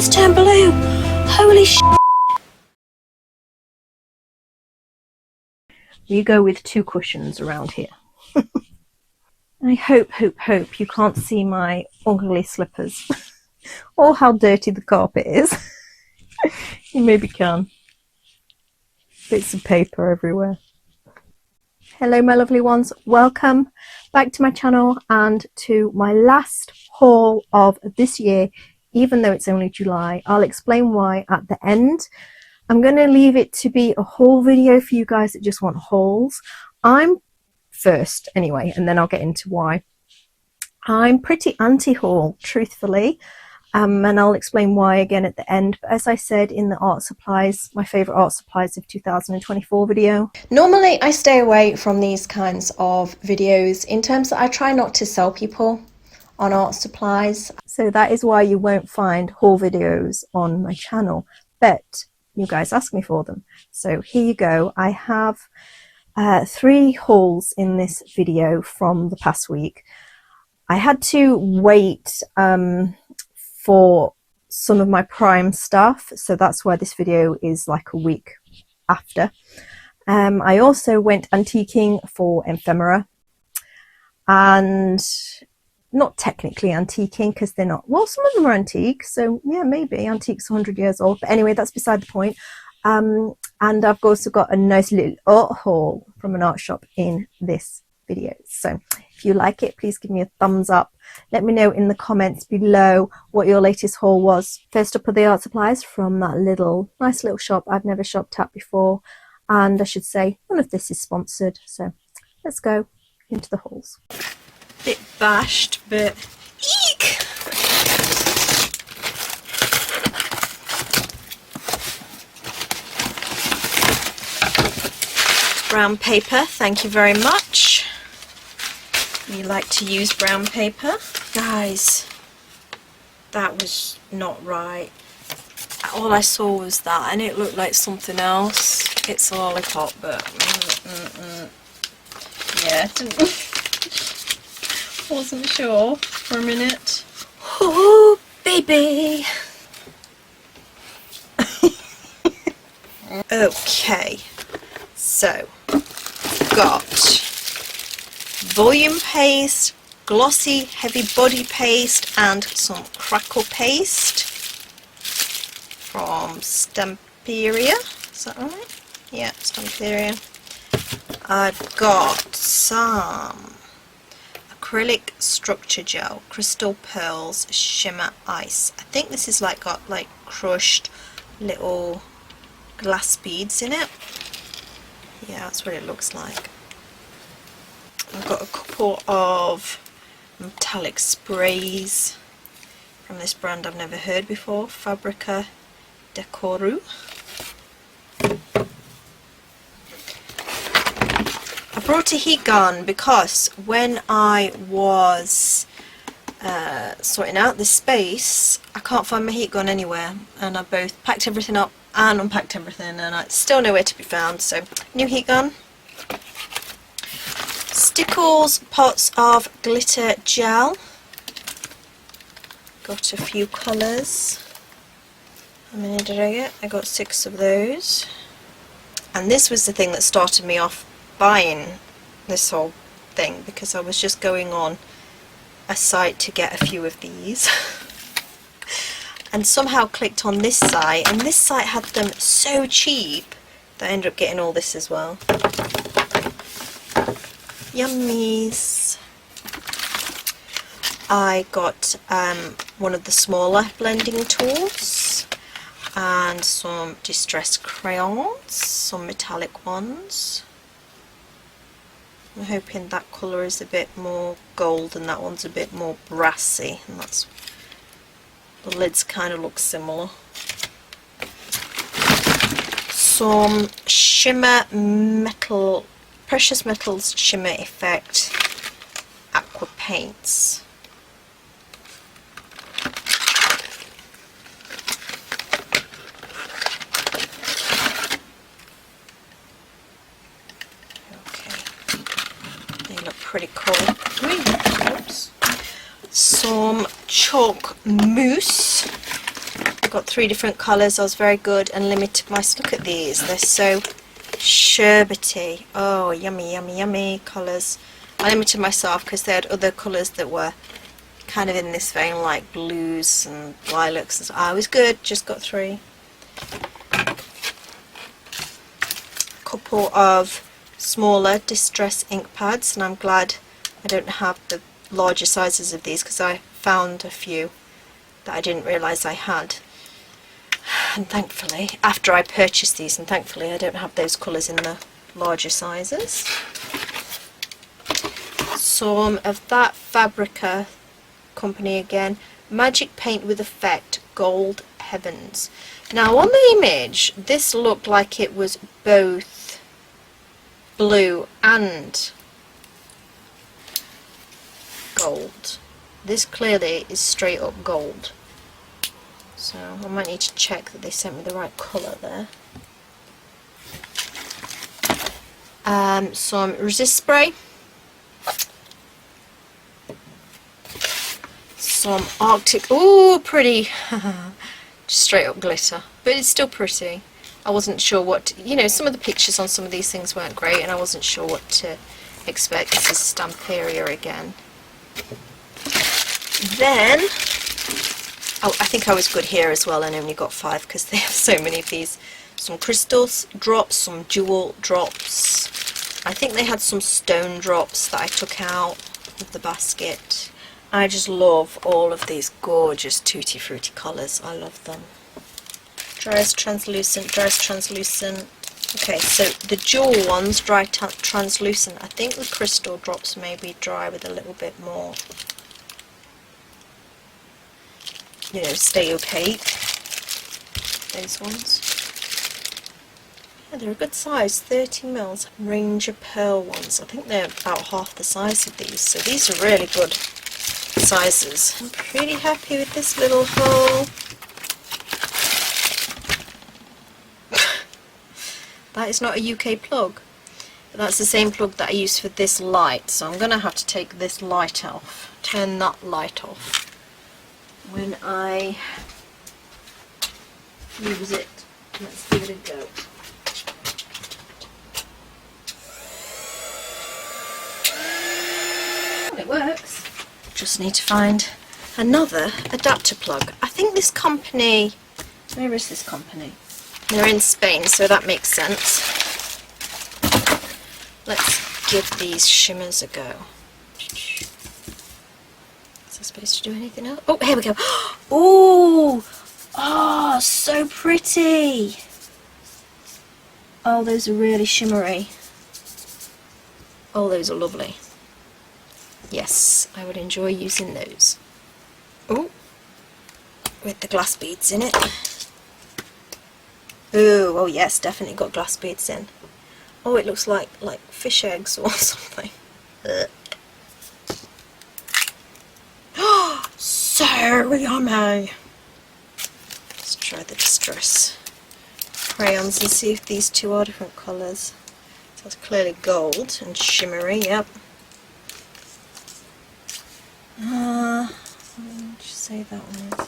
it's turned blue. Holy sh**. You go with 2 cushions around here. I hope you can't see my ugly slippers or how dirty the carpet is. You maybe can. Bits of paper everywhere. Hello my lovely ones, welcome back to my channel and to my last haul of this year, even though it's only July. I'll explain why at the end. I'm going to leave it to be a haul video for you guys that just want hauls. I'm first anyway, and then I'll get into why. I'm pretty anti-haul, truthfully, and I'll explain why again at the end. But as I said in the art supplies, my favourite art supplies of 2024 video. Normally I stay away from these kinds of videos in terms that I try not to sell people on art supplies. So that is why you won't find haul videos on my channel, but you guys ask me for them. So here you go. I have 3 hauls in this video from the past week. I had to wait for some of my prime stuff, so that's why this video is like a week after. I also went antiquing for ephemera, and not technically antiquing because they're not, well, some of them are antique, so yeah, maybe antiques 100 years old, but anyway, that's beside the point. And I've also got a nice little art haul from an art shop in this video. So if you like it, please give me a thumbs up. Let me know in the comments below what your latest haul was. First up are the art supplies from that nice little shop I've never shopped at before. And I should say, none of this is sponsored. So let's go into the hauls. Bit bashed, but eek! Brown paper, thank you very much. You like to use brown paper. Guys, that was not right. All I saw was that and it looked like something else. It's a lollipop, but yeah, wasn't sure for a minute. Oh baby. Okay, so got volume paste, glossy heavy body paste, and some crackle paste from Stamperia. Is that right? Yeah, Stamperia. I've got some acrylic structure gel, crystal pearls, shimmer ice. I think this is got crushed little glass beads in it. Yeah, that's what it looks like. I've got a couple of metallic sprays from this brand I've never heard before, Fabrica Decoru. I brought a heat gun because when I was sorting out this space, I can't find my heat gun anywhere, and I both packed everything up and unpacked everything and it's still nowhere to be found. So new heat gun. Stickles pots of glitter gel. Got a few colours. How many did I get? I got 6 of those. And this was the thing that started me off buying this whole thing, because I was just going on a site to get a few of these and somehow clicked on this site, and this site had them so cheap that I ended up getting all this as well. Yummies. I got one of the smaller blending tools and some distressed crayons, some metallic ones. I'm hoping that colour is a bit more gold and that one's a bit more brassy, and that's, the lids kind of look similar. Some shimmer metal, precious metals shimmer effect aqua paints. Pretty cool. Oops. Some chalk mousse. got 3 different colours. I was very good and limited my... Look at these. They're so sherbety. Oh, yummy, yummy, yummy colours. I limited myself because they had other colours that were kind of in this vein, like blues and lilacs. I was good, just got 3. A couple of smaller Distress ink pads, and I'm glad I don't have the larger sizes of these because I found a few that I didn't realise I had. And thankfully, after I purchased these, and thankfully I don't have those colours in the larger sizes. Some of that Fabrica company again, Magic Paint with Effect Gold Heavens. Now on the image this looked like it was both blue and gold. This clearly is straight up gold, so I might need to check that they sent me the right colour there. Some resist spray, some Arctic, ooh pretty, just straight up glitter, but it's still pretty. I wasn't sure what to, you know, some of the pictures on some of these things weren't great and I wasn't sure what to expect. This is Stamperia again. Then, oh, I think I was good here as well and only got 5 because they have so many of these. Some crystals drops, some jewel drops. I think they had some stone drops that I took out of the basket. I just love all of these gorgeous Tutti Frutti colours. I love them. Dries translucent, dries translucent. Okay, so the jewel ones dry translucent. I think the crystal drops maybe dry with a little bit more, you know, stay opaque. Those ones. Yeah, they're a good size, 30 mils. Ranger Pearl ones. I think they're about half the size of these. So these are really good sizes. I'm pretty happy with this little haul. That is not a UK plug, but that's the same plug that I use for this light, so I'm going to have to take this light off, turn that light off when I use it. Let's give it a go. Well, it works. Just need to find another adapter plug. I think this company, where is this company? They're in Spain, so that makes sense. Let's give these shimmers a go. Is I supposed to do anything else? Oh, here we go. Oh, oh, so pretty. Oh, those are really shimmery. Oh, those are lovely. Yes, I would enjoy using those. Oh, with the glass beads in it. Ooh, oh yes, definitely got glass beads in. Oh, it looks like fish eggs or something. Oh, so yummy. Let's try the Distress crayons and see if these two are different colours. So it's clearly gold and shimmery, yep. What did you say that one is?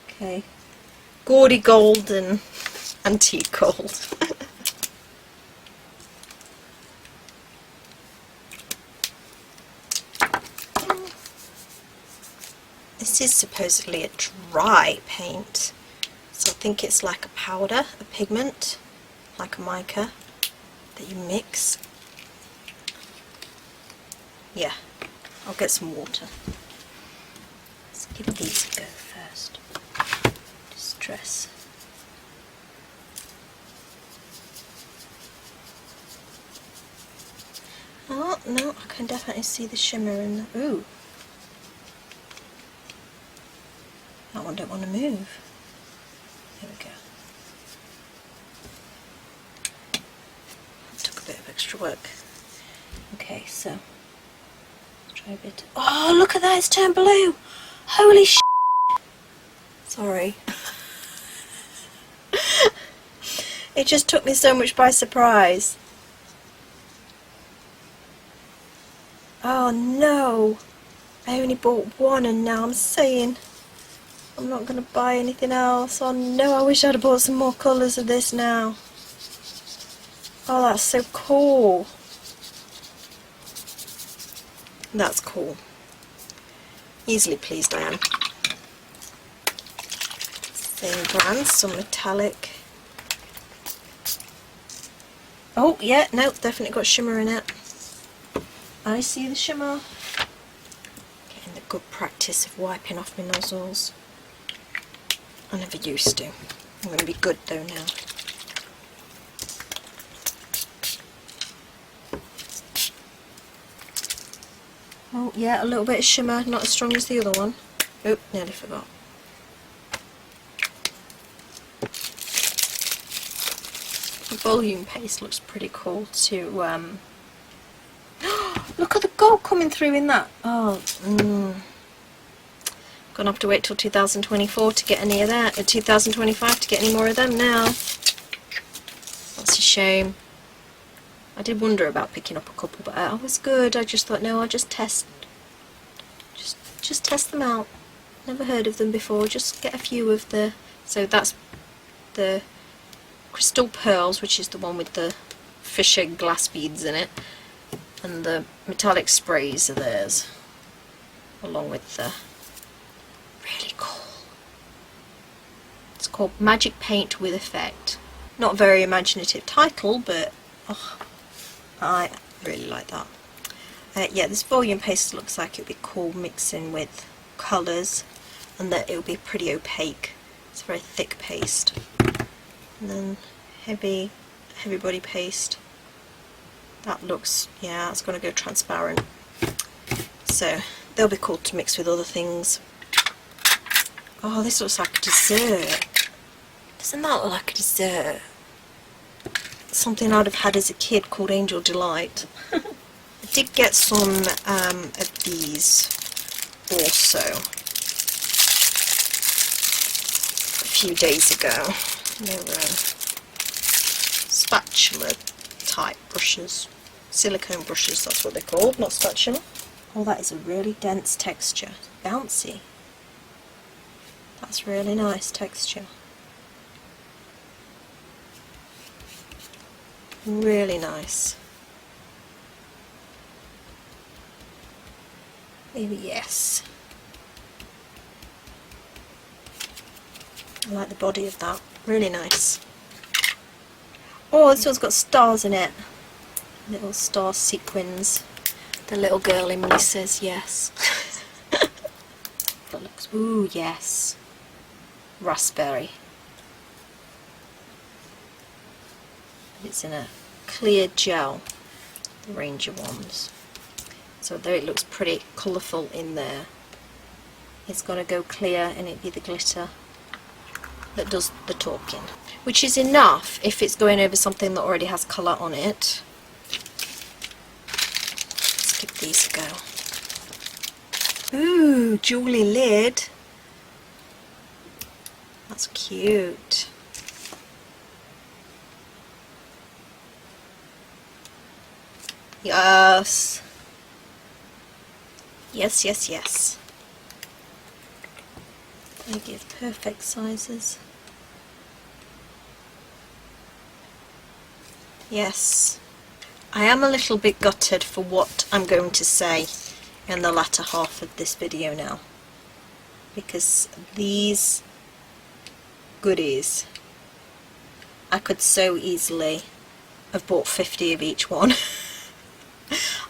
Okay. Gaudy gold and antique gold. This is supposedly a dry paint, so I think it's like a powder, a pigment, like a mica that you mix. Yeah, I'll get some water. Let's give these a go first. Distress. Oh, no, I can definitely see the shimmer in the... Ooh. That one don't want to move. There we go. That took a bit of extra work. Okay, so... Let's try a bit... Oh, look at that, it's turned blue! Holy sh**! Sorry. It just took me so much by surprise. Oh no! I only bought one and now I'm saying, I'm not going to buy anything else. Oh no, I wish I'd have bought some more colours of this now. Oh, that's so cool. That's cool. Easily pleased I am. Same brand, some metallic. Oh yeah, no, definitely got shimmer in it. I see the shimmer. Getting the good practice of wiping off my nozzles. I never used to. I'm going to be good though now. Oh yeah, a little bit of shimmer, not as strong as the other one. Oh, nearly forgot. The volume paste looks pretty cool too. Look at the gold coming through in that. Oh, gonna have to wait till 2024 to get any of that, or 2025 to get any more of them now. That's a shame. I did wonder about picking up a couple, but I was good. I just thought, no, I'll just test. Just test them out. Never heard of them before. Just get a few of the. So that's the Crystal Pearls, which is the one with the Fisher glass beads in it, and the metallic sprays are theirs, along with the really cool. It's called Magic Paint with Effect. Not a very imaginative title, but oh, I really like that. Yeah, this volume paste looks like it would be cool mixing with colours, and that it will be pretty opaque. It's a very thick paste. And then heavy body paste. That looks, yeah, it's going to go transparent. So they'll be cool to mix with other things. Oh, this looks like a dessert. Doesn't that look like a dessert? Something I'd have had as a kid called Angel Delight. I did get some of these also a few days ago. They're spatula type brushes, silicone brushes, that's what they're called, not spatula. Oh, that is a really dense texture, bouncy. That's really nice texture. Really nice. Maybe yes. I like the body of that. Really nice. Oh, this one's got stars in it. Little star sequins. The little girl in me says yes. That looks, ooh, yes. Raspberry. It's in a clear gel, the Ranger ones. So there it looks pretty colourful in there. It's going to go clear and it'd be the glitter that does the talking. Which is enough if it's going over something that already has colour on it. Let's give these a go. Ooh, jewelry lid. That's cute. Yes. Yes, yes, yes. They give perfect sizes. Yes. I am a little bit gutted for what I'm going to say in the latter half of this video now, because these goodies, I could so easily have bought 50 of each one.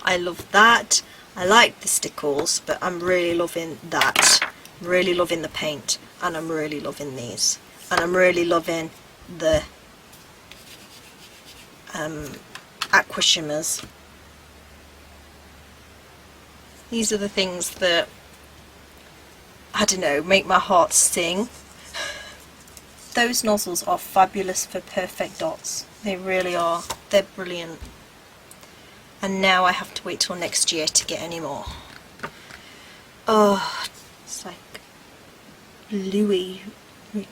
I love that. I like the stickles, but I'm really loving that. I'm really loving the paint, and I'm really loving these, and I'm really loving the aqua shimmers. These are the things that, I don't know, make my heart sing. Those nozzles are fabulous for perfect dots. They really are. They're brilliant. And now I have to wait till next year to get any more. Oh, it's like bluey.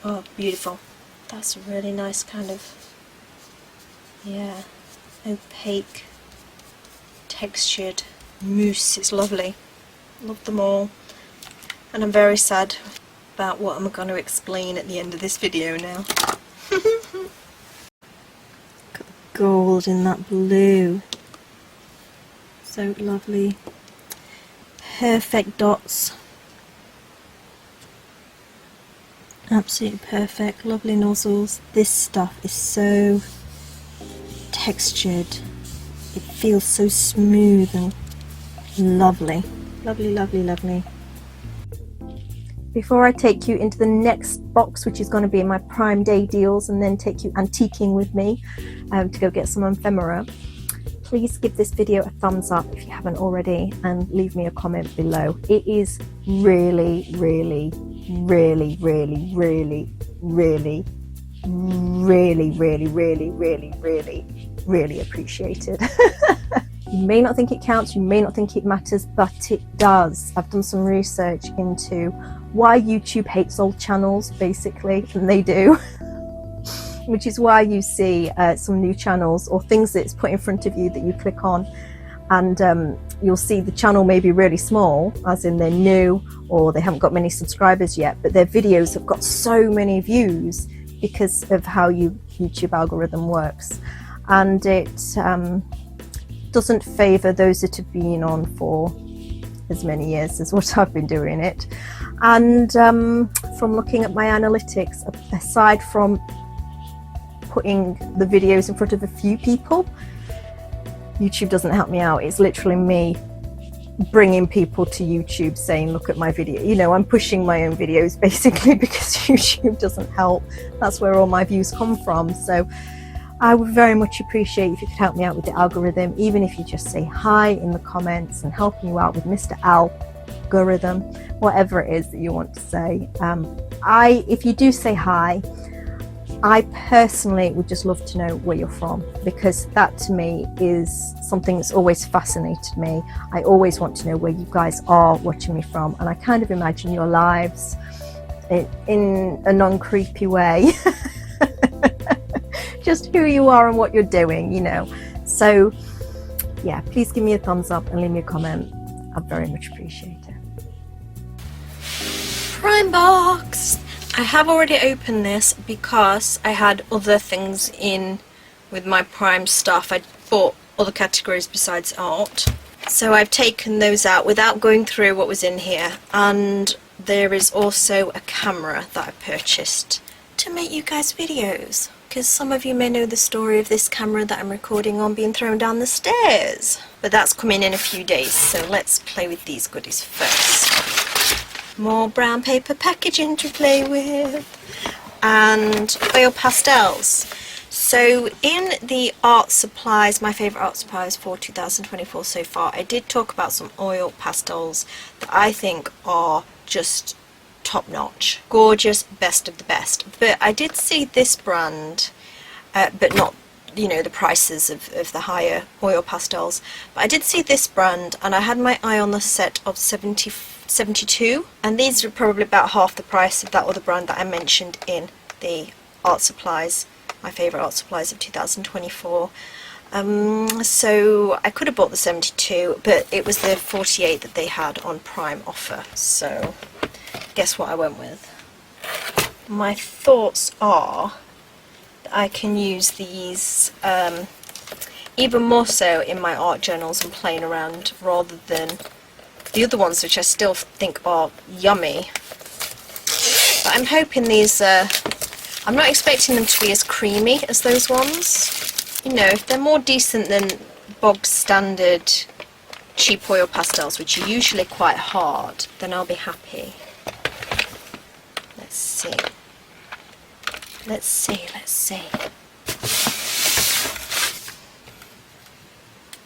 Oh, beautiful. That's a really nice kind of, yeah, opaque, textured mousse. It's lovely. Love them all. And I'm very sad about what I'm going to explain at the end of this video now. Got the gold in that blue. So lovely. Perfect dots. Absolutely perfect. Lovely nozzles. This stuff is so textured. It feels so smooth and lovely. Lovely, lovely, lovely. Before I take you into the next box, which is going to be my Prime Day deals, and then take you antiquing with me to go get some ephemera, please give this video a thumbs up if you haven't already, and leave me a comment below. It is really, really, really, really, really, really, really, really, really, really, really, really appreciated. You may not think it counts, you may not think it matters, but it does. I've done some research into why YouTube hates old channels, basically, and they do. Which is why you see some new channels or things that's put in front of you that you click on, and you'll see the channel may be really small, as in they're new or they haven't got many subscribers yet, but their videos have got so many views because of how YouTube algorithm works, and it doesn't favour those that have been on for as many years as what I've been doing it. And from looking at my analytics, aside from putting the videos in front of a few people, YouTube doesn't help me out. It's literally me bringing people to YouTube saying, look at my video. You know, I'm pushing my own videos basically because YouTube doesn't help. That's where all my views come from. So I would very much appreciate if you could help me out with the algorithm, even if you just say hi in the comments and helping you out with Mr. Algorithm, whatever it is that you want to say. If you do say hi, I personally would just love to know where you're from, because that to me is something that's always fascinated me. I always want to know where you guys are watching me from, and I kind of imagine your lives in a non-creepy way. Just who you are and what you're doing, you know. So yeah, please give me a thumbs up and leave me a comment. I'd very much appreciate it. Prime box! I have already opened this because I had other things in with my Prime stuff. I bought other categories besides art, so I've taken those out without going through what was in here. And there is also a camera that I purchased to make you guys videos, because some of you may know the story of this camera that I'm recording on being thrown down the stairs, but that's coming in a few days. So let's play with these goodies first. More brown paper packaging to play with, and oil pastels. So in the art supplies, my favourite art supplies for 2024 so far, I did talk about some oil pastels that I think are just top notch, gorgeous, best of the best. But I did see this brand, but not, you know, the prices of the higher oil pastels, but I did see this brand, and I had my eye on the set of 72, and these are probably about half the price of that other brand that I mentioned in the art supplies, my favourite art supplies of 2024. So I could have bought the 72, but it was the 48 that they had on Prime offer, so guess what I went with. My thoughts are that I can use these even more so in my art journals and playing around, rather than the other ones, which I still think are yummy. But I'm hoping these, I'm not expecting them to be as creamy as those ones. You know, if they're more decent than bog standard cheap oil pastels, which are usually quite hard, then I'll be happy. Let's see. Let's see, let's see.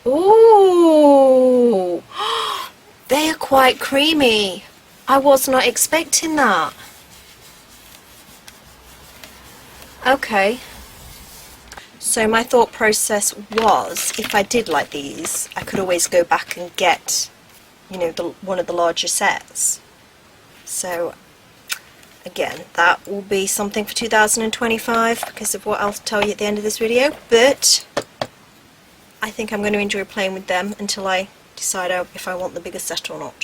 Ooh! They are quite creamy. I was not expecting that. Okay. So my thought process was, if I did like these, I could always go back and get, you know, one of the larger sets. So again, that will be something for 2025 because of what I'll tell you at the end of this video, but I think I'm going to enjoy playing with them until I decide if I want the bigger set or not.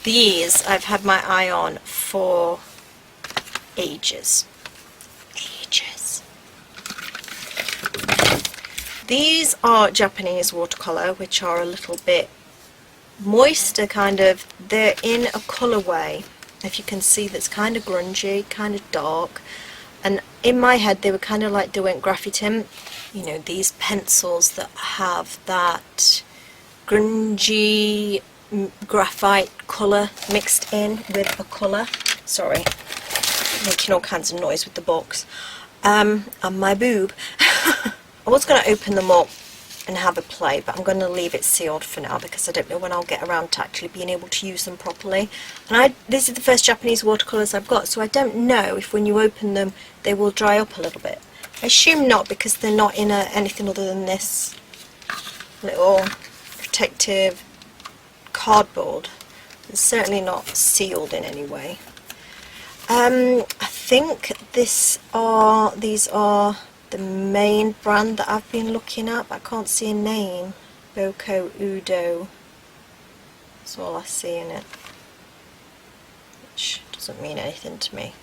These I've had my eye on for ages. These are Japanese watercolour, which are a little bit moister, kind of. They're in a colourway, if you can see, that's kind of grungy, kind of dark. And in my head, they were kind of like Derwent Graphitint. You know, these pencils that have that grungy graphite colour mixed in with a colour. Sorry, making all kinds of noise with the box. And my boob. I was going to open them up and have a play, but I'm going to leave it sealed for now because I don't know when I'll get around to actually being able to use them properly. And this is the first Japanese watercolours I've got, so I don't know if when you open them they will dry up a little bit. I assume not, because they're not in anything other than this little protective cardboard. It's certainly not sealed in any way. I think these are the main brand that I've been looking at, but I can't see a name. Boko Udo. That's all I see in it, which doesn't mean anything to me.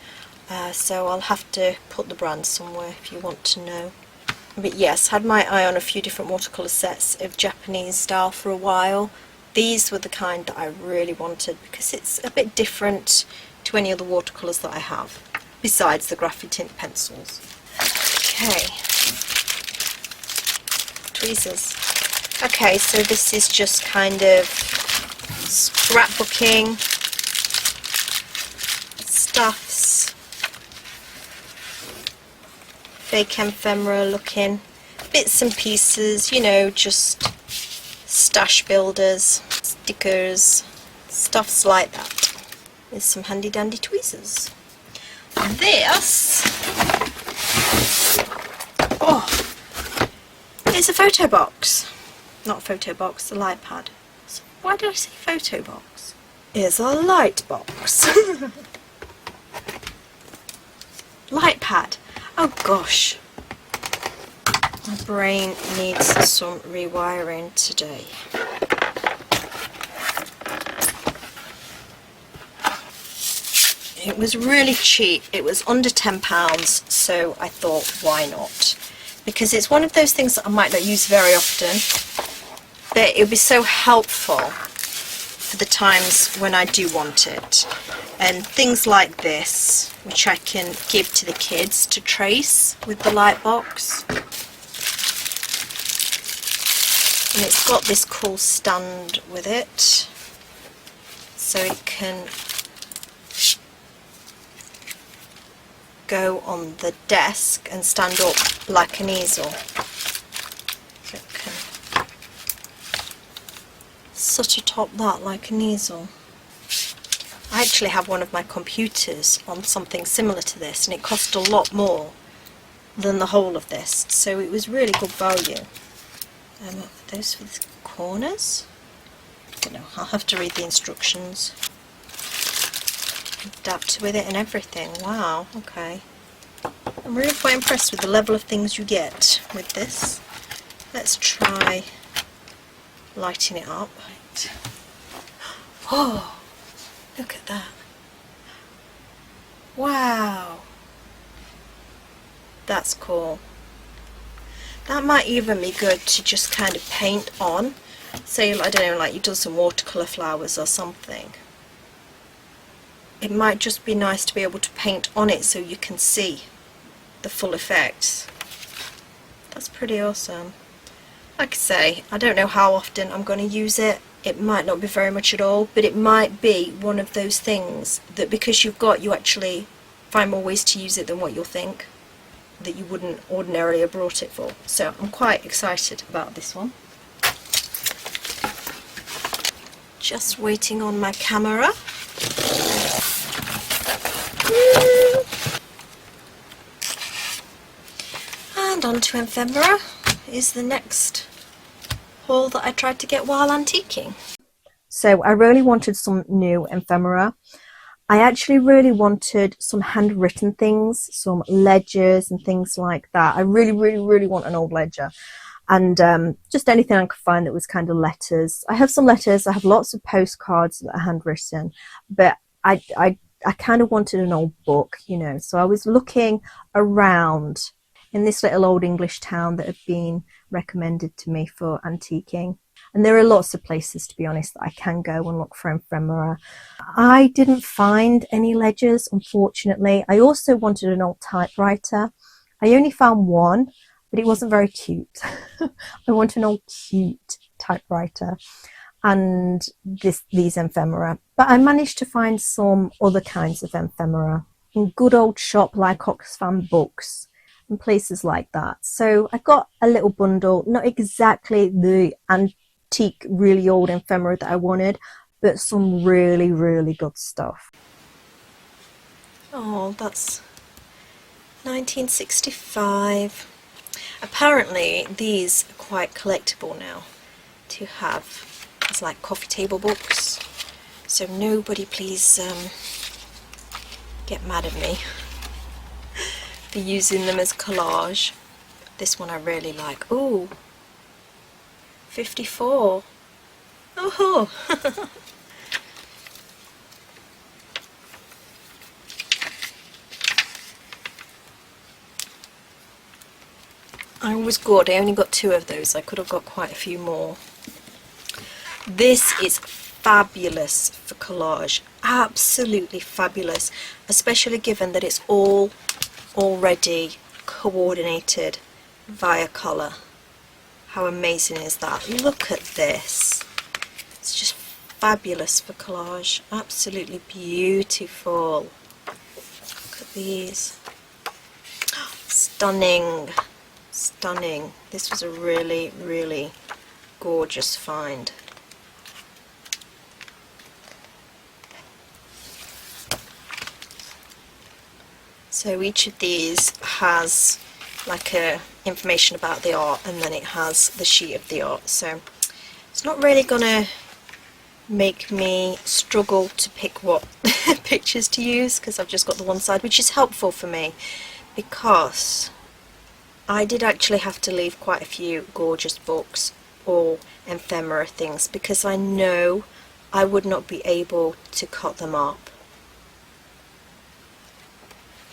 So I'll have to put the brand somewhere if you want to know. But yes, had my eye on a few different watercolour sets of Japanese style for a while. These were the kind that I really wanted because it's a bit different to any other watercolours that I have, besides the Graphitint pencils. Okay, tweezers. Okay, so this is just kind of scrapbooking, stuffs, fake ephemera looking, bits and pieces, you know, just stash builders, stickers, stuffs like that, with some handy dandy tweezers. This is a photo box. Not a photo box, the light pad. So why did I say photo box? It's a light box. Light pad. Oh gosh. My brain needs some rewiring today. It was really cheap. It was under £10, so I thought, why not? Because it's one of those things that I might not use very often, but it would be so helpful for the times when I do want it. And things like this, which I can give to the kids to trace with the light box. And it's got this cool stand with it, so it can go on the desk and stand up like an easel. So it can sort of top that like an easel. I actually have one of my computers on something similar to this, and it cost a lot more than the whole of this, so it was really good value. Are those for the corners? I don't know, I'll have to read the instructions. Adapt with it and everything. Wow, okay. I'm really quite impressed with the level of things you get with this. Let's try lighting it up. Right. Oh, look at that. Wow. That's cool. That might even be good to just kind of paint on. Say, I don't know, like you've done some watercolour flowers or something. It might just be nice to be able to paint on it so you can see the full effect. That's pretty awesome. Like I say, I don't know how often I'm going to use it. It might not be very much at all, but it might be one of those things that because you've got, you actually find more ways to use it than what you'll think, that you wouldn't ordinarily have brought it for. So I'm quite excited about this one. Just waiting on my camera. And on to ephemera is the next haul that I tried to get while antiquing. So I really wanted some new ephemera. I actually really wanted some handwritten things, some ledgers and things like that. I really want an old ledger. and just anything I could find that was kind of letters. I have some letters. I have lots of postcards that are handwritten, but I kind of wanted an old book, you know. So I was looking around in this little old English town that had been recommended to me for antiquing. And there are lots of places, to be honest, that I can go and look for ephemera. I didn't find any ledgers, unfortunately. I also wanted an old typewriter. I only found one, but it wasn't very cute. I want an old cute typewriter and these ephemera. But I managed to find some other kinds of ephemera in good old shop like Oxfam Books and places like that. So I got a little bundle, not exactly the antique, really old ephemera that I wanted, but some really, really good stuff. Oh, that's 1965. Apparently these are quite collectible now to have as like coffee table books, so nobody please get mad at me for using them as collage. This one I really like. Ooh, 54. Oh. I was good. I only got 2 of those. I could have got quite a few more. This is fabulous for collage. Absolutely fabulous, especially given that it's all already coordinated via colour. How amazing is that? Look at this. It's just fabulous for collage. Absolutely beautiful. Look at these. Stunning. Stunning. This was a really, really gorgeous find. So each of these has like a information about the art, and then it has the sheet of the art. So it's not really gonna make me struggle to pick what pictures to use, because I've just got the one side, which is helpful for me because I did actually have to leave quite a few gorgeous books or ephemera things because I know I would not be able to cut them up.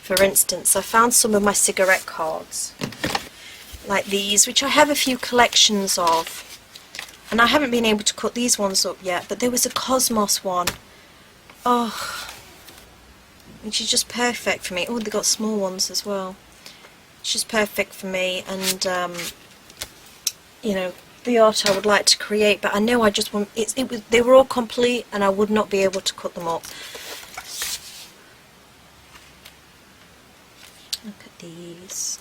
For instance, I found some of my cigarette cards, like these, which I have a few collections of, and I haven't been able to cut these ones up yet, but there was a Cosmos one, oh, which is just perfect for me. Oh, they got small ones as well. It's just perfect for me, and you know, the art I would like to create, but I know I just want, they were all complete and I would not be able to cut them up. Look at these.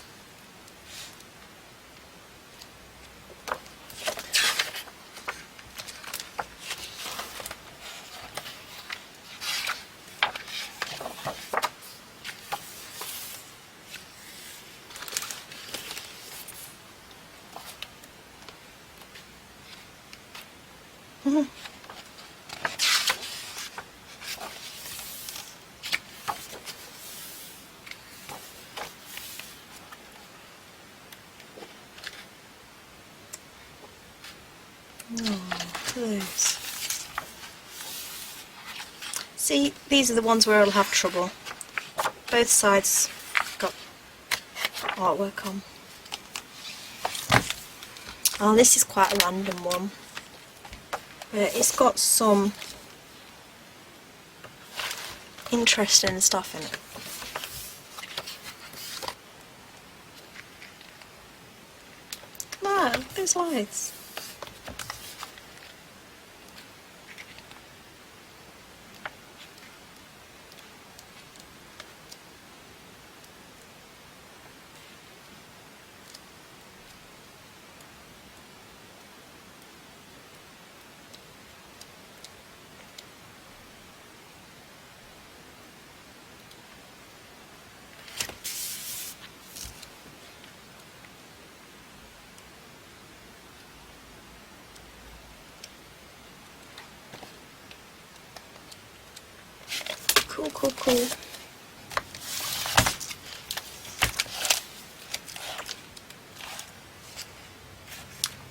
Those. See, these are the ones where I'll have trouble. Both sides got artwork on. Oh, this is quite a random one, but it's got some interesting stuff in it. Look, those lights. Cool, cool, cool.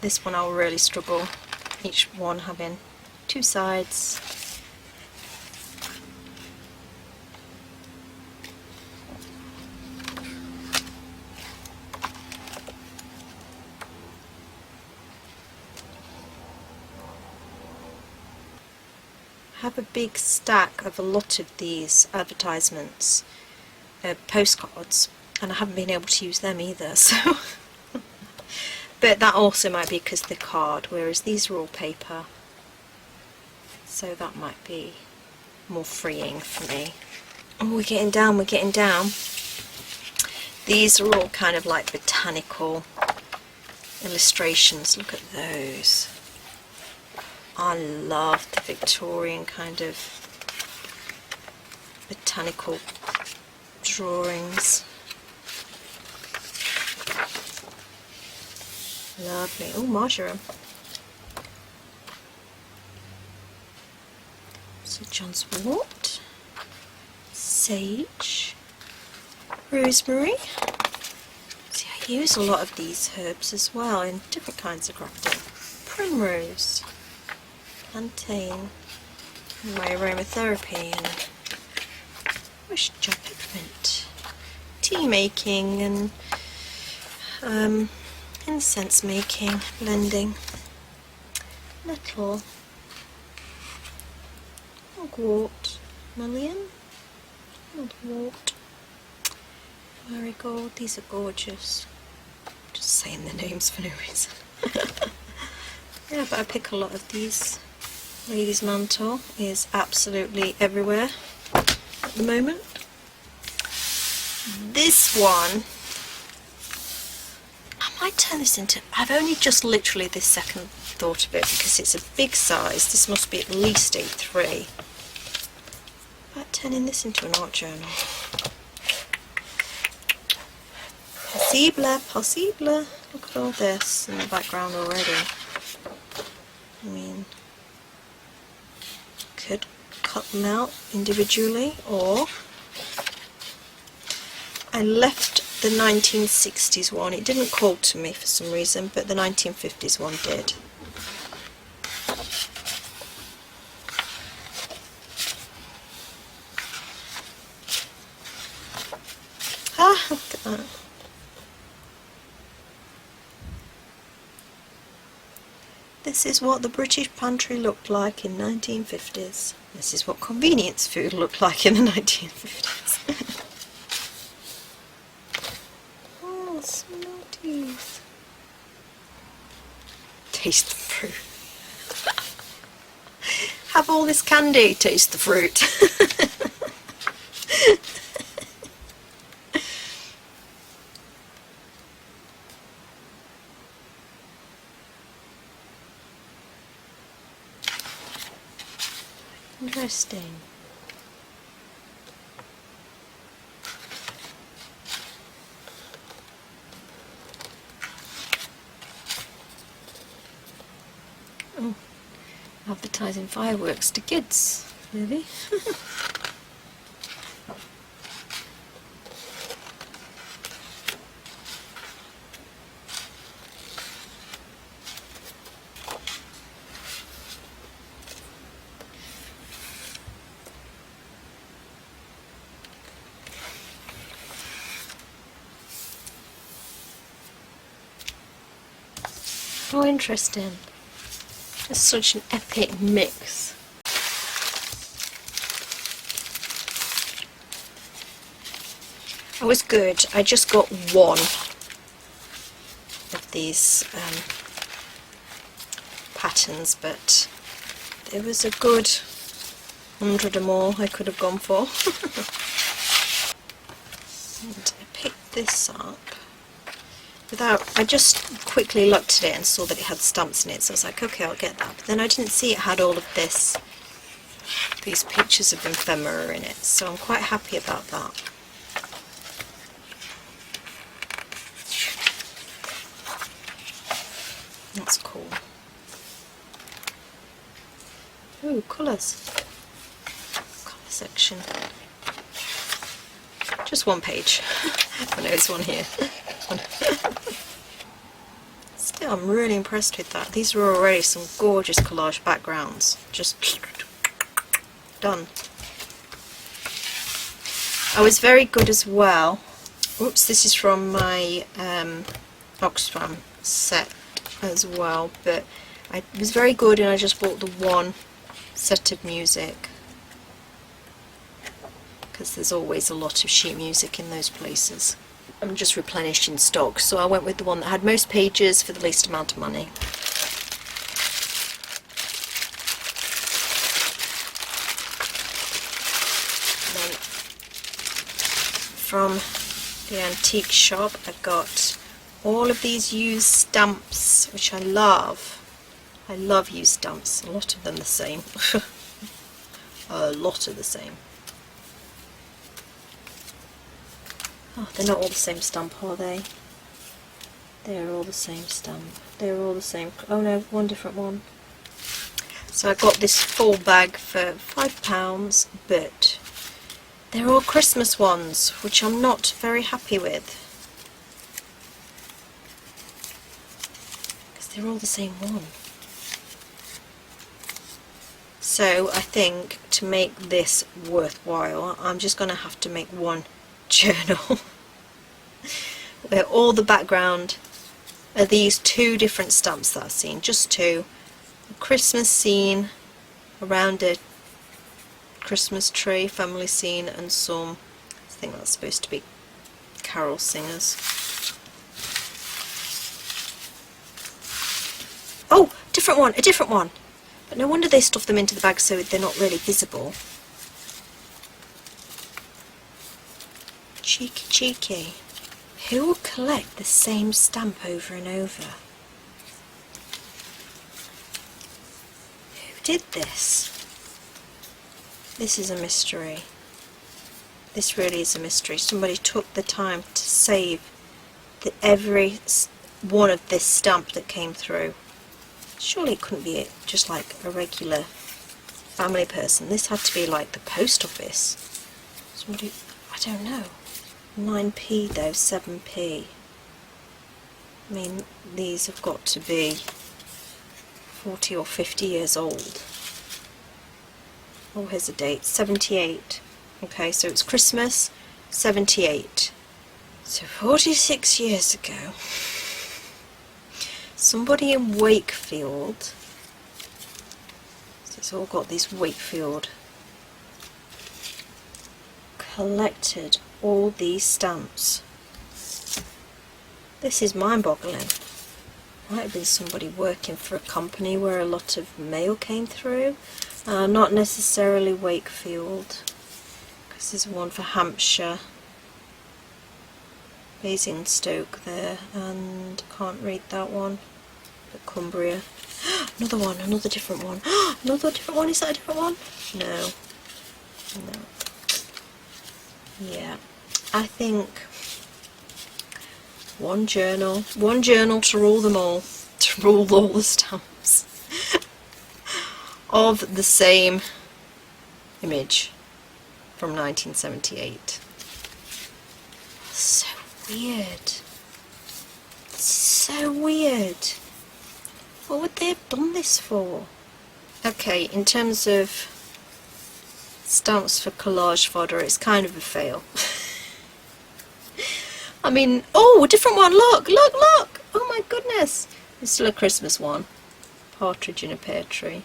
this one I'll really struggle, each one having 2 sides. I have a big stack of a lot of these advertisements, postcards, and I haven't been able to use them either, so but that also might be because they're card, whereas these are all paper, so that might be more freeing for me. Oh, we're getting down, we're getting down. These are all kind of like botanical illustrations. Look at those. I love the Victorian kind of botanical drawings. Lovely. Oh, marjoram. St. John's wort, sage, rosemary. See, I use a lot of these herbs as well in different kinds of crafting. Primrose, plantain, my aromatherapy, and Worcestershire peppermint, tea making, and incense making, blending, nettle, mugwort, mullein, mugwort, marigold. These are gorgeous. Just saying the names for no reason. Yeah, but I pick a lot of these. Lady's Mantle is absolutely everywhere at the moment. This one, I might turn this into, I've only just literally this second thought of it because it's a big size. This must be at least A3. About turning this into an art journal. Possible, possible. Look at all this in the background already. I mean, could cut them out individually, or I left the 1960s one. It didn't call to me for some reason, but the 1950s one did. Ah, look at that. This is what the British pantry looked like in 1950s. This is what convenience food looked like in the 1950s. Oh, Smarties. Taste the fruit. Have all this candy, taste the fruit. Interesting. Oh, advertising fireworks to kids, really? Oh, interesting. It's such an epic mix. That was good. I just got one of these patterns, but there was a good 100 or more I could have gone for. And I picked this up. I just quickly looked at it and saw that it had stamps in it, so I was like, okay, I'll get that. But then I didn't see it had all of these pictures of ephemera in it, so I'm quite happy about that. That's cool. Ooh, colours. Colour section. Just one page. Oh no, there's one here. think I'm really impressed with that. These are already some gorgeous collage backgrounds. Just done. I was very good as well. Oops, this is from my Oxfam set as well, but I was very good and I just bought the one set of music, because there's always a lot of sheet music in those places. I'm just replenishing stock, so I went with the one that had most pages for the least amount of money. And then from the antique shop I got all of these used stamps, which I love. I love used stamps, a lot of them the same. A lot of the same. Oh, they're not all the same stamp, are they? They're all the same stamp. They're all the same. Oh no, one different one. So I got this full bag for £5, but they're all Christmas ones, which I'm not very happy with. Because they're all the same one. So I think to make this worthwhile, I'm just going to have to make one journal where all the background are these two different stamps that I've seen, just two. A Christmas scene around a Christmas tree, family scene, and some, I think that's supposed to be carol singers. Oh, different one, a different one. But no wonder they stuff them into the bag so they're not really visible. Cheeky, cheeky. Who will collect the same stamp over and over? Who did this? This is a mystery. This really is a mystery. Somebody took the time to save every one of this stamp that came through. Surely it couldn't be just like a regular family person. This had to be like the post office. Somebody, I don't know. 9p though, 7p. I mean, these have got to be 40 or 50 years old. Oh, here's a date, 78. Okay, so it's Christmas, 78. So 46 years ago, somebody in Wakefield, so it's all got these Wakefield, collected all these stamps. This is mind-boggling. Might have been somebody working for a company where a lot of mail came through. Not necessarily Wakefield, because there's one for Hampshire, Basingstoke there, and I can't read that one, but Cumbria. Another one, another different one. Another different one, is that a different one? No. No. Yeah, I think one journal to rule them all, to rule all the stamps of the same image from 1978. So weird. So weird. What would they have done this for? Okay, in terms of stamps for collage fodder, it's kind of a fail. I mean, oh, a different one, look, look, look! Oh my goodness! It's still a Christmas one. Partridge in a Pear Tree.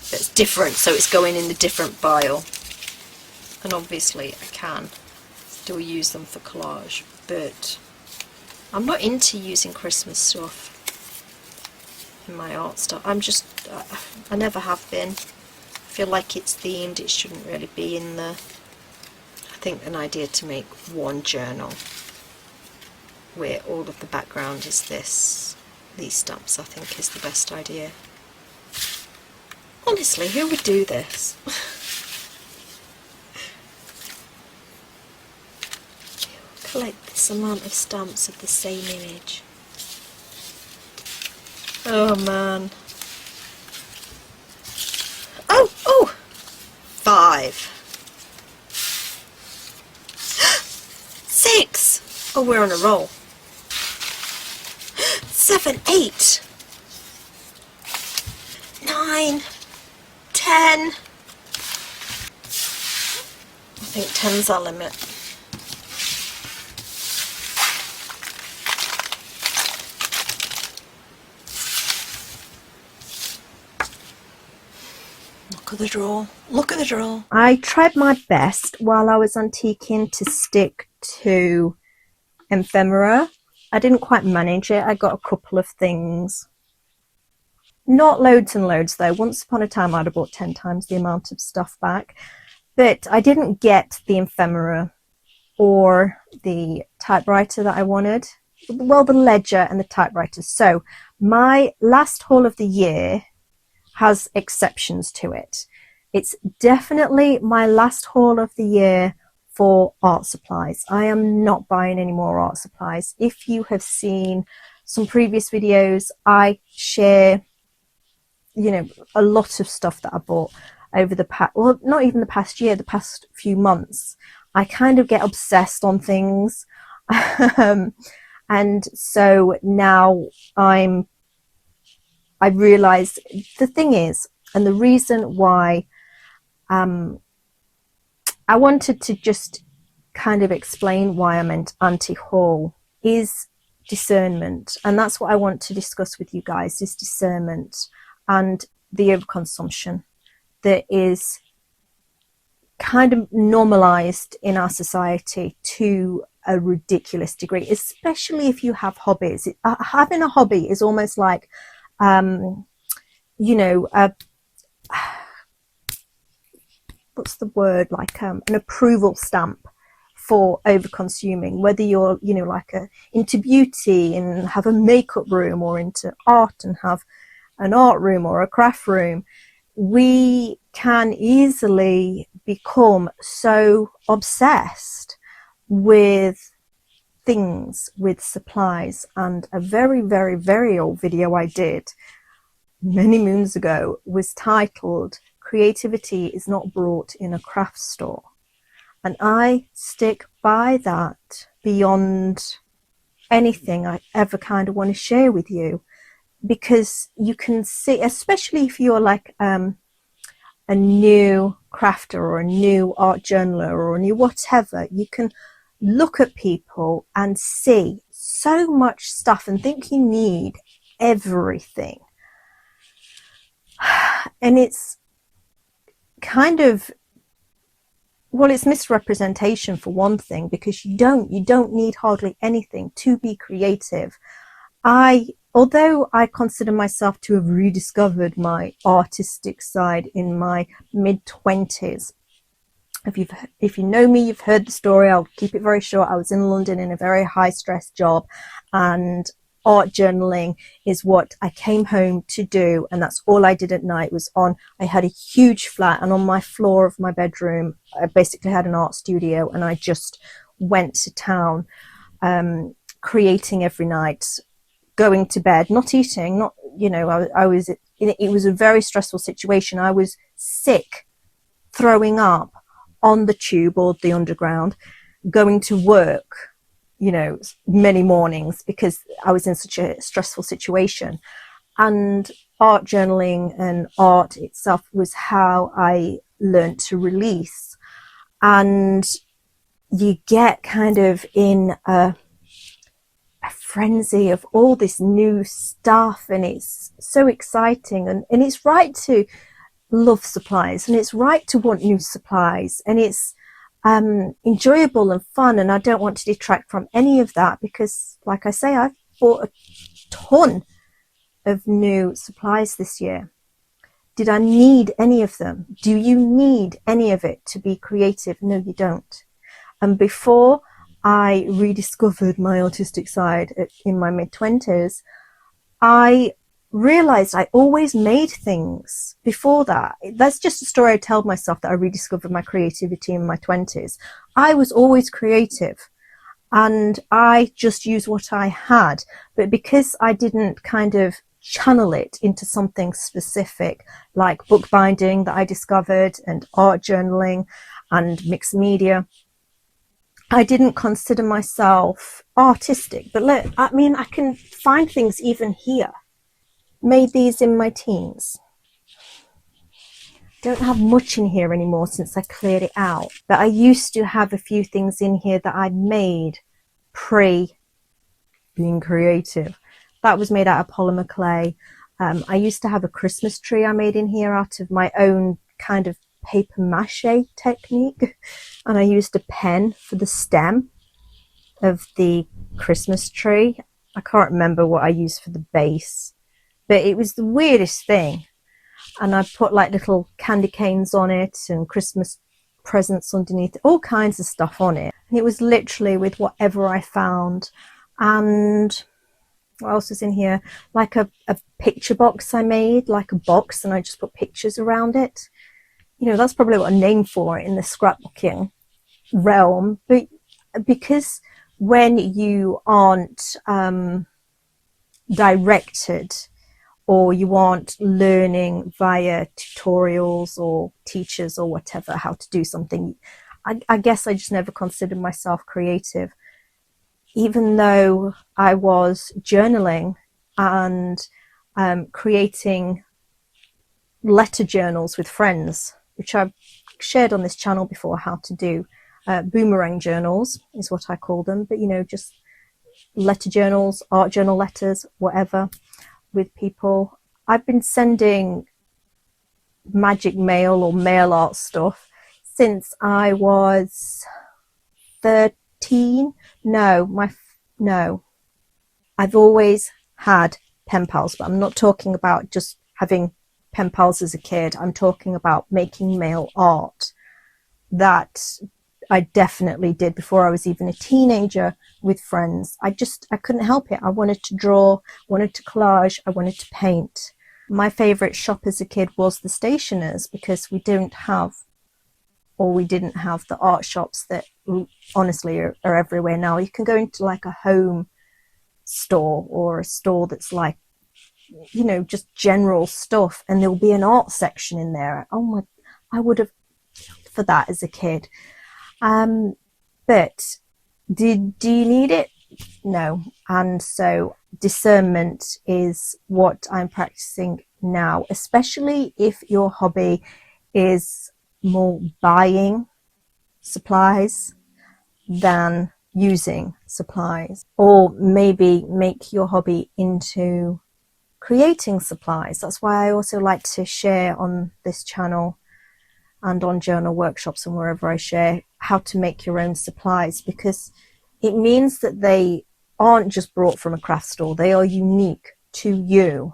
But it's different, so it's going in the different pile. And obviously I can still use them for collage, but I'm not into using Christmas stuff in my art stuff. I never have been. I feel like it's themed, it shouldn't really be in there. I think an idea to make one journal where all of the background is these stamps, I think is the best idea. Honestly, who would do this? Collect this amount of stamps of the same image. Oh man. Oh, oh! 5. 6! Oh, we're on a roll. 7, 8, 9, 10. I think 10's our limit. Look at the drawer. Look at the drawer. I tried my best while I was antiquing to stick to ephemera. I didn't quite manage it. I got a couple of things. Not loads and loads though. Once upon a time I'd have bought 10 times the amount of stuff back. But I didn't get the ephemera or the typewriter that I wanted. Well, the ledger and the typewriter. So my last haul of the year has exceptions to it. It's definitely my last haul of the year for art supplies. I am not buying any more art supplies. If you have seen some previous videos, I share, you know, a lot of stuff that I bought over the past, well, not even the past year, the past few months. I kind of get obsessed on things. And so now I realize the thing is, and the reason why I wanted to just kind of explain why I meant anti-haul is discernment. And that's what I want to discuss with you guys, is discernment and the overconsumption that is kind of normalized in our society to a ridiculous degree, especially if you have hobbies. Having a hobby is almost like you know, what's the word, like an approval stamp for over consuming, whether you're, you know, like into beauty and have a makeup room, or into art and have an art room or a craft room. We can easily become so obsessed with things, with supplies. And a very, very, very old video I did many moons ago was titled "Creativity is not brought in a craft store." And I stick by that beyond anything I ever kind of want to share with you, because you can see, especially if you're like a new crafter or a new art journaler or a new whatever, you can look at people and see so much stuff and think you need everything. And it's kind of, well, it's misrepresentation for one thing, because you don't need hardly anything to be creative. Although I consider myself to have rediscovered my artistic side in my mid-20s. If you know me, you've heard the story. I'll keep it very short. I was in London in a very high-stress job, and art journaling is what I came home to do, and that's all I did at night. I had a huge flat, and on my floor of my bedroom I basically had an art studio, and I just went to town, creating every night, going to bed, not eating, not, you know, it was a very stressful situation. I was sick, throwing up on the tube or the underground, going to work, you know, many mornings, because I was in such a stressful situation. And art journaling and art itself was how I learned to release. And you get kind of in a frenzy of all this new stuff, and it's so exciting, and it's right to love supplies, and it's right to want new supplies, and it's enjoyable and fun, and I don't want to detract from any of that, because like I say, I've bought a ton of new supplies this year. Did I need any of them? Do you need any of it to be creative? No, you don't. And before I rediscovered my artistic side in my mid-20s, I realized I always made things before that. That's just a story I tell myself, that I rediscovered my creativity in my 20s. I was always creative, and I just used what I had. But because I didn't kind of channel it into something specific, like bookbinding that I discovered, and art journaling and mixed media, I didn't consider myself artistic, but look, I mean, I can find things even here. Made these in my teens. Don't have much in here anymore since I cleared it out, but I used to have a few things in here that I made pre being creative. That was made out of polymer clay. I used to have a Christmas tree I made in here out of my own kind of paper mache technique, and I used a pen for the stem of the Christmas tree. I can't remember what I used for the base, but it was the weirdest thing. And I put like little candy canes on it and Christmas presents underneath, all kinds of stuff on it. And it was literally with whatever I found. And what else is in here? Like a picture box I made, like a box, and I just put pictures around it. You know, that's probably what a name for it in the scrapbooking realm. But because when you aren't directed, or you aren't learning via tutorials or teachers or whatever how to do something, I guess I just never considered myself creative, even though I was journaling and creating letter journals with friends, which I've shared on this channel before how to do. Boomerang journals is what I call them, but you know, just letter journals, art journal letters, whatever, with people. I've been sending magic mail or mail art stuff since I was 13. No, I've always had pen pals, but I'm not talking about just having pen pals as a kid. I'm talking about making mail art. That I definitely did before I was even a teenager with friends. I couldn't help it. I wanted to draw, wanted to collage, I wanted to paint. My favorite shop as a kid was the Stationers, because we didn't have the art shops that honestly are everywhere now. You can go into like a home store or a store that's like, you know, just general stuff, and there'll be an art section in there. Oh my, I would have killed for that as a kid. But do you need it? No. And so discernment is what I'm practicing now, especially if your hobby is more buying supplies than using supplies, or maybe make your hobby into creating supplies. That's why I also like to share on this channel and on journal workshops and wherever I share how to make your own supplies, because it means that they aren't just brought from a craft store, they are unique to you,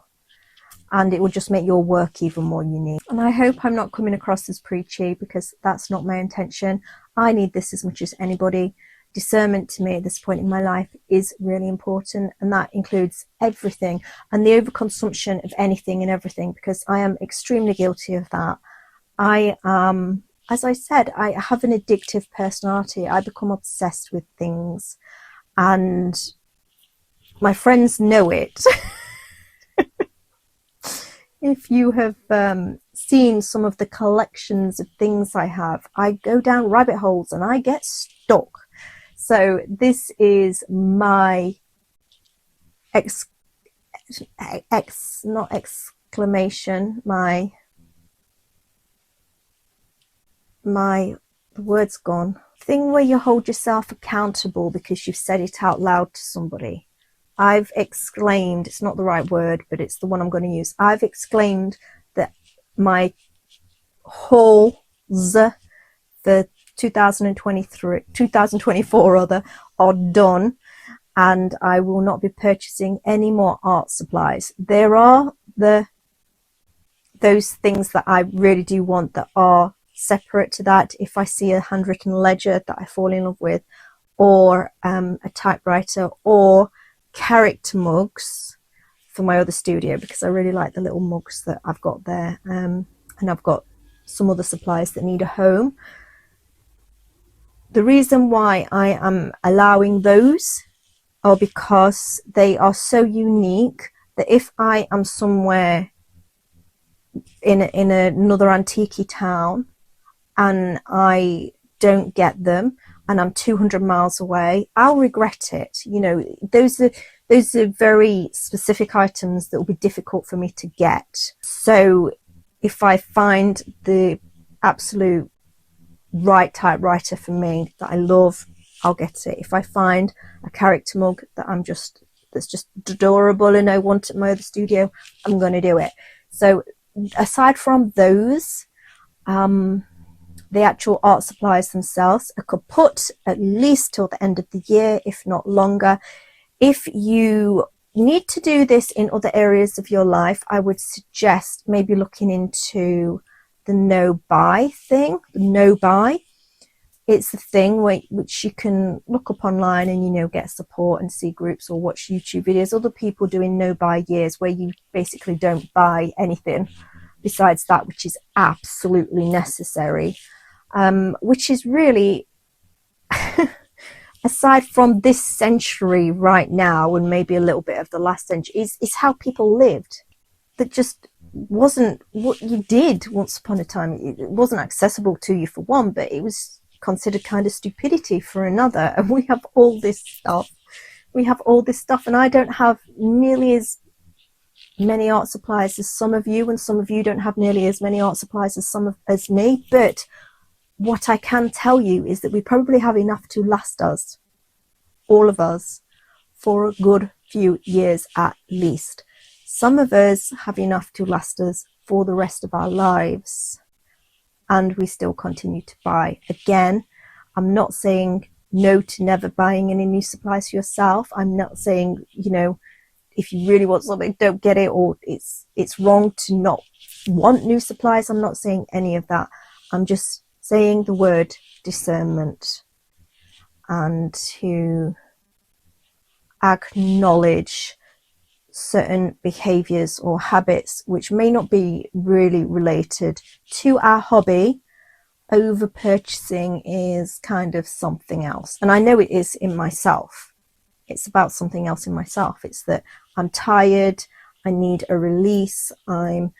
and it will just make your work even more unique. And I hope I'm not coming across as preachy, because that's not my intention. I need this as much as anybody. Discernment to me at this point in my life is really important, and that includes everything, and the overconsumption of anything and everything, because I am extremely guilty of that. I as I said, I have an addictive personality. I become obsessed with things, and my friends know it. If you have seen some of the collections of things I have, I go down rabbit holes and I get stuck. So this is my not exclamation, the word's gone. Thing where you hold yourself accountable because you've said it out loud to somebody. I've exclaimed, it's not the right word, but it's the one I'm going to use. I've exclaimed that my hauls for 2024 rather are done, and I will not be purchasing any more art supplies. There are those things that I really do want that are separate to that. If I see a handwritten ledger that I fall in love with, or a typewriter, or character mugs for my other studio, because I really like the little mugs that I've got there, and I've got some other supplies that need a home. The reason why I am allowing those are because they are so unique that if I am somewhere in another antique town and I don't get them, and I'm 200 miles away, I'll regret it. You know, those are very specific items that will be difficult for me to get. So if I find the absolute right typewriter for me that I love, I'll get it. If I find a character mug that that's just adorable and I want at my other studio, I'm going to do it. So aside from those, the actual art supplies themselves are kaput at least till the end of the year, if not longer. If you need to do this in other areas of your life, I would suggest maybe looking into the no buy thing. No buy, it's the thing which you can look up online and, you know, get support and see groups or watch YouTube videos, other people doing no buy years, where you basically don't buy anything besides that which is absolutely necessary, which is really aside from this century right now and maybe a little bit of the last century, is how people lived. That just wasn't what you did once upon a time. It wasn't accessible to you for one, but it was considered kind of stupidity for another. And we have all this stuff. And I don't have nearly as many art supplies as some of you, and some of you don't have nearly as many art supplies as me. But what I can tell you is that we probably have enough to last us, all of us, for a good few years at least. Some of us have enough to last us for the rest of our lives, and we still continue to buy. Again, I'm not saying no to never buying any new supplies for yourself. I'm not saying, you know, if you really want something, don't get it, or it's wrong to not want new supplies. I'm not saying any of that. I'm just saying the word discernment, and to acknowledge certain behaviors or habits which may not be really related to our hobby. Over purchasing is kind of something else, and I know it is in myself. It's about something else in myself. It's that I'm tired, I need a release, I'm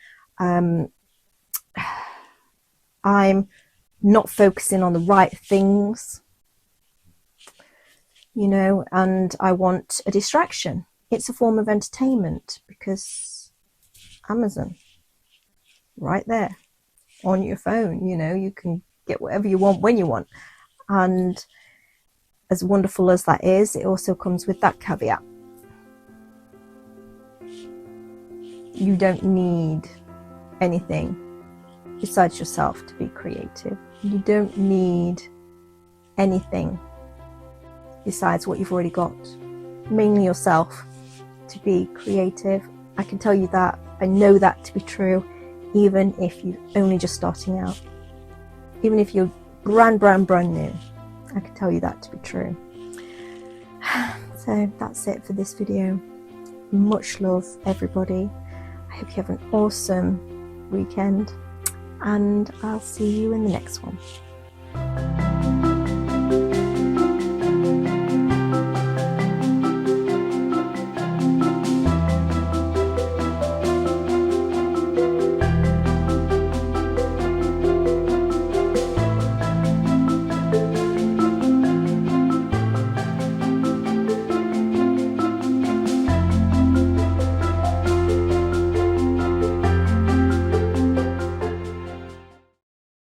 not focusing on the right things, you know, and I want a distraction. It's a form of entertainment, because Amazon, right there on your phone, you know, you can get whatever you want when you want. And as wonderful as that is, it also comes with that caveat. You don't need anything besides yourself to be creative. You don't need anything besides what you've already got, mainly yourself, to be creative. I can tell you that. I know that to be true, even if you're only just starting out. Even if you're brand new, I can tell you that to be true. So that's it for this video. Much love, everybody. I hope you have an awesome weekend, and I'll see you in the next one.